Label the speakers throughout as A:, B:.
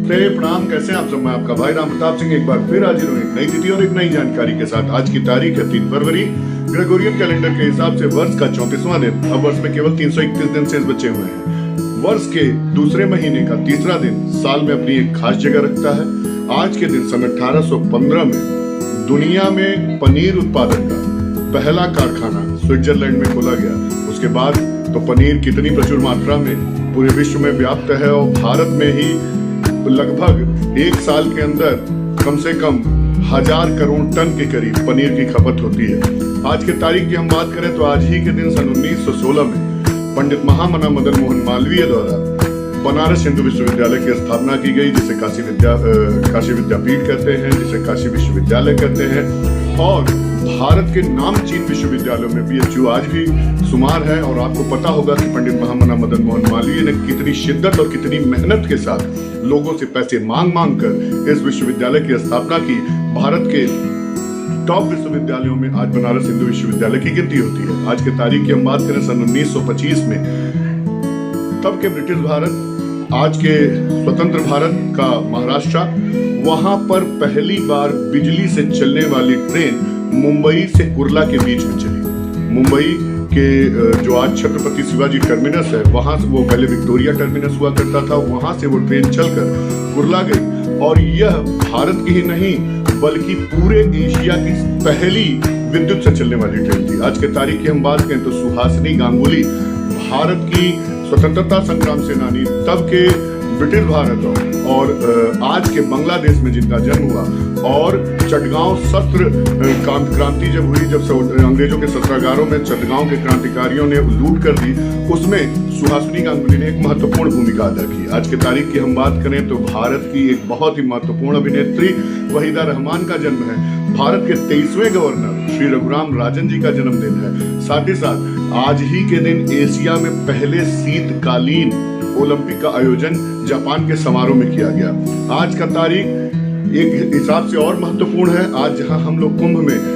A: प्रणाम, कैसे हैं आप सब। मैं आपका भाई राम प्रताप सिंह एक बार फिर हाजिर हूँ एक नई तिथि और एक नई जानकारी के साथ। आज की तारीख है 3 फरवरी। ग्रेगोरियन कैलेंडर के हिसाब से वर्ष का 34वां दिन। अब वर्ष में केवल 331 दिन शेष बचे हुए हैं। वर्ष के दूसरे महीने का तीसरा दिन साल में अपनी एक खास जगह रखता है। आज के दिन सन 1815 में दुनिया में पनीर उत्पादन का पहला कारखाना स्विट्जरलैंड में खोला गया। उसके बाद तो पनीर कितनी प्रचुर मात्रा में पूरे विश्व में व्याप्त है और भारत में ही लगभग एक साल के अंदर कम से कम 1000 करोड़ टन के करीब पनीर की खपत होती है। आज के तारीख की हम बात करें तो आज ही के दिन सन 1916 में पंडित महामना मदन मोहन मालवीय द्वारा बनारस हिंदू विश्वविद्यालय की स्थापना की गई, जिसे काशी विद्यापीठ कहते हैं, जिसे काशी विश्वविद्यालय कहते हैं। और भारत के नामचीन विश्वविद्यालयों में बीएचयू आज भी शुमार है। और आपको पता होगा कि पंडित महामना मदन मोहन मालवीय ने कितनी शिद्दत और कितनी मेहनत के साथ लोगों से पैसे मांग कर इस विश्वविद्यालय की स्थापना की। भारत के टॉप विश्वविद्यालयों में आज बनारस हिंदू विश्वविद्यालय की गिनती होती है। आज के तारीख की हम बात करें सन 1925 में, तब के ब्रिटिश भारत, आज के स्वतंत्र भारत का महाराष्ट्र, वहां पर पहली बार बिजली से चलने वाली ट्रेन मुंबई से कुर्ला के बीच में चली। मुंबई के जो आज छत्रपति शिवाजी टर्मिनस है, वहां से वो पहले विक्टोरिया टर्मिनस हुआ करता था, वहां से वो ट्रेन चलकर कुर्ला गई। और यह भारत की ही नहीं बल्कि पूरे एशिया की पहली विद्युत से चलने वाली ट्रेन थी। आज के तारीख की हम बात करें तो सुहासिनी गांगुली भारत की स्वतंत्रता संग्राम सेनानी, तब के ब्रिटिश भारत और आज के बांग्लादेश में जिनका जन्म हुआ, और चटगांव शस्त्र क्रांति जब हुई, जब अंग्रेजों के शस्त्रागारों में चटगांव के क्रांतिकारियों ने लूट कर दी, उसमें सुहासिनी गांगुली ने एक महत्वपूर्ण भूमिका अदा की। आज के तारीख की हम बात करें तो भारत की एक बहुत ही महत्वपूर्ण अभिनेत्री वहीदा रहमान का जन्म है। भारत के 23वें गवर्नर श्री रघुराम राजन जी का जन्मदिन है। साथ ही साथ आज ही के दिन एशिया में पहले शीतकालीन ओलंपिक का आयोजन जापान के समारोह में किया गया। आज का तारीख एक हिसाब से और महत्वपूर्ण है। आज जहां हम लोग कुंभ में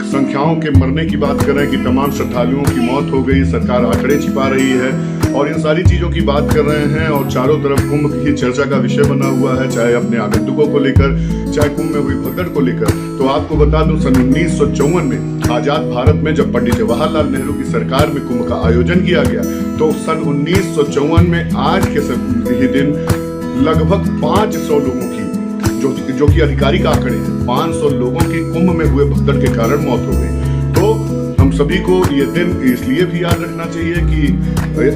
A: संख्याओं के मरने की बात कर रहे हैं कि तमाम श्रद्धालुओं की मौत हो गई, सरकार आंकड़े छिपा रही है और इन सारी चीजों की बात कर रहे हैं, और चारों तरफ कुंभ की चर्चा का विषय बना हुआ है, चाहे अपने आगंतुकों को लेकर, चाहे कुंभ में हुई भगदड़ को लेकर। तो आपको बता दूं सन 1954 में आजाद भारत में जब पंडित जवाहरलाल नेहरू की सरकार में कुंभ का आयोजन किया गया, तो सन 1954 में आज के दिन लगभग 500 लोगों की, जो कि आधिकारिक आंकड़े हैं, 500 लोगों की कुंभ में हुए भगदड़ के कारण मौत हो गई। तो हम सभी को ये दिन इसलिए भी याद रखना चाहिए कि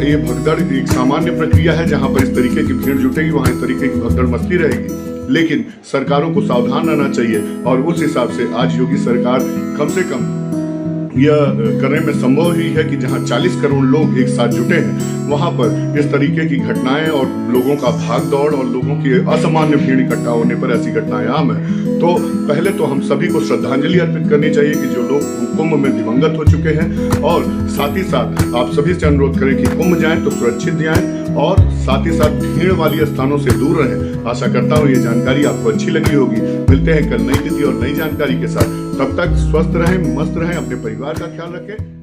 A: ये भगदड़ एक सामान्य प्रक्रिया है। जहां पर इस तरीके की भीड़ जुटेगी वहां इस तरीके की भगदड़ मस्ती रहेगी, लेकिन सरकारों को सावधान रहना चाहिए। और उस हिसाब से आज योगी सरकार कम से कम यह करने में संभव ही है कि जहां 40 करोड़ लोग एक साथ जुटे हैं, वहां पर इस तरीके की घटनाएं और लोगों का भाग दौड़ और लोगों की असामान्य भीड़ इकट्ठा होने पर ऐसी घटनाएं आम है। तो पहले तो हम सभी को श्रद्धांजलि अर्पित करनी चाहिए कि जो लोग कुंभ में दिवंगत हो चुके हैं, और साथ ही साथ आप सभी से अनुरोध करें कि कुंभ जाएं तो सुरक्षित जाएं और साथ ही साथ भीड़ वाली स्थानों से दूर रहें। आशा करता हूँ ये जानकारी आपको अच्छी लगी होगी। मिलते हैं कल नई तिथि और नई जानकारी के साथ। तब तक स्वस्थ रहें, मस्त रहें, अपने परिवार का ख्याल रखें।